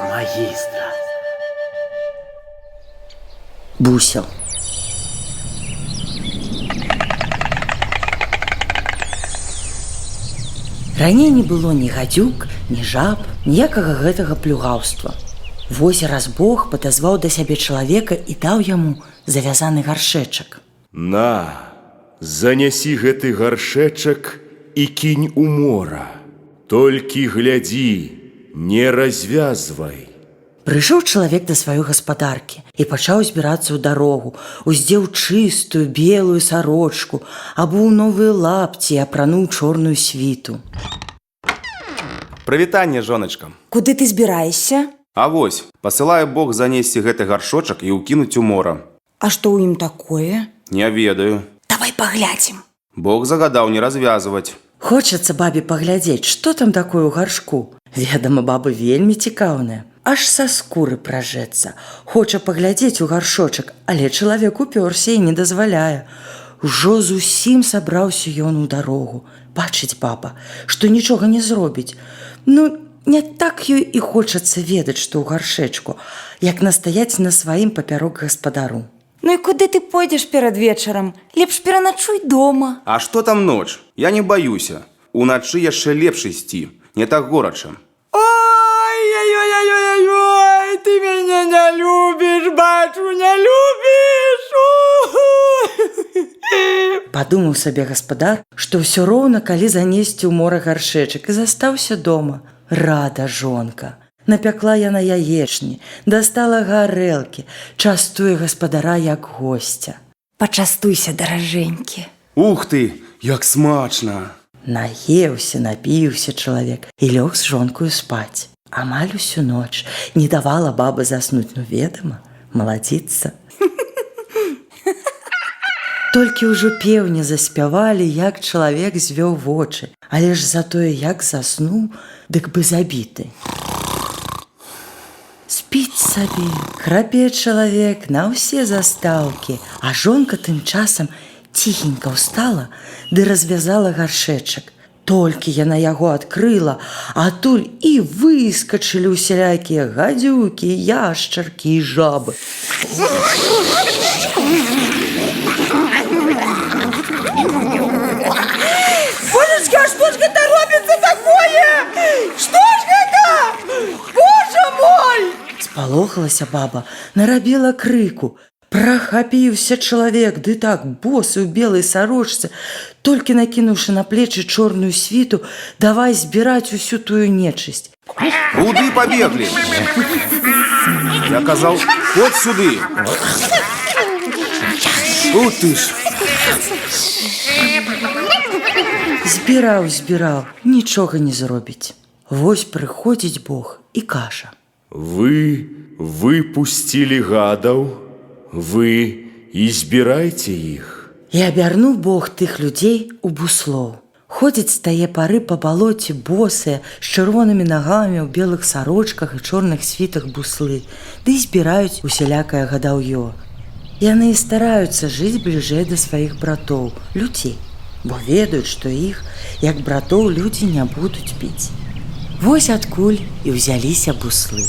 Магістра. Бусел. Раней не было ні гадзюк, ні жаб, ніякага гэтага плюгаўства. Вось раз Бог падазваў да сябе чалавека і даў яму завязаны гаршэчак. На, занясі гэты гаршэчак і кінь у мора. Толькі глядзі, не развязвай. Прыйшоў чалавек да сваёй гаспадаркі і пачаў збірацца ў дарогу, уздзеў чыстую белую сарочку, абуў новыя лапці і апрануў чорную світу. Прывітанне, жоначка. Куды ты збіраешся? А вось, пасылае Бог занесці гэты гаршочак і ўкінуць у мора. А што ў ім такое? Не ведаю. Давай паглядзім. Бог загадаў не развязваць. Хочацца бабе паглядзець, што там такое ў гаршку. Ведама, баба вельмі цікаўная. Аж са скуры пражэцца. Хоча паглядзець у гаршочак, але чалавек упёрся і не дазваляе. Ужо зусім сабраўся ён у дарогу. Бачыць баба, што нічога не зробіць. Ну, не так ёй і хочацца ведаць, што ў гаршэчку, як настаяць на сваім папярок гаспадару. Ну і куды ты пойдзеш перад вечарам? Лепш пераначуй дома. А што там ноч? Я не баюся. Уначы яшчэ лепш ісці, не так горача. Ой-ой-ой-ой-ой, ты мяне не любіш, бачу, не любіш. Падумаў сабе гаспадар, што ўсё роўна, калі занесці ў мора гаршэчак, і застаўся дома. Рада жонка. Напякла яна яечні, дастала гарэлкі, частуе гаспадара як госця. Пачастуйся, даражэнькі. Ух ты, як смачна! Наеўся, напіўся чалавек і лёг з жонкаю спаць. Амаль усю ноч не давала баба заснуць, ну ведама, маладзіцца. Толькі ўжо пеўні заспявалі, як чалавек звёў вочы, але ж затое як заснуў, дык бы забіты. Спіць сабе, храпе чалавек на ўсе застаўкі, а жонка тым часам ціхенька ўстала ды развязала гаршэчак. Толькі яна яго адкрыла, а адтуль і выскачылі усялякія гадзюкі, яшчаркі і жабы. Божечка, а што ж гэта робіцца такое? Што ж гэта? Божа мой! Спалохалася баба, нарабіла крыку. Прахапіўся чалавек, ды так босы ў белай сарочцы, толькі накінуўшы на плечы чорную світу, давай збіраць усю тую нечысць. Куды пабеглі? Я казаў, ходь сюды. Ух ты ж! Збіраў, нічога не зробіць. Вось прыходзіць Бог і кажа: Вы выпусцілі гадаў, вы і збірайце іх. І абярнуў Бог тых людзей у буслоў. Ходзяць з тае пары па балоце босыя, з чырвонымі нагамі ў белых сарочках і чорных світах буслы, ды збіраюць усялякае гадаўё. Яны і стараюцца жыць бліжэй да сваіх братоў, людзей, бо ведаюць, што іх, як братоў, людзі не будуць біць. Вось адкуль і ўзяліся буслы.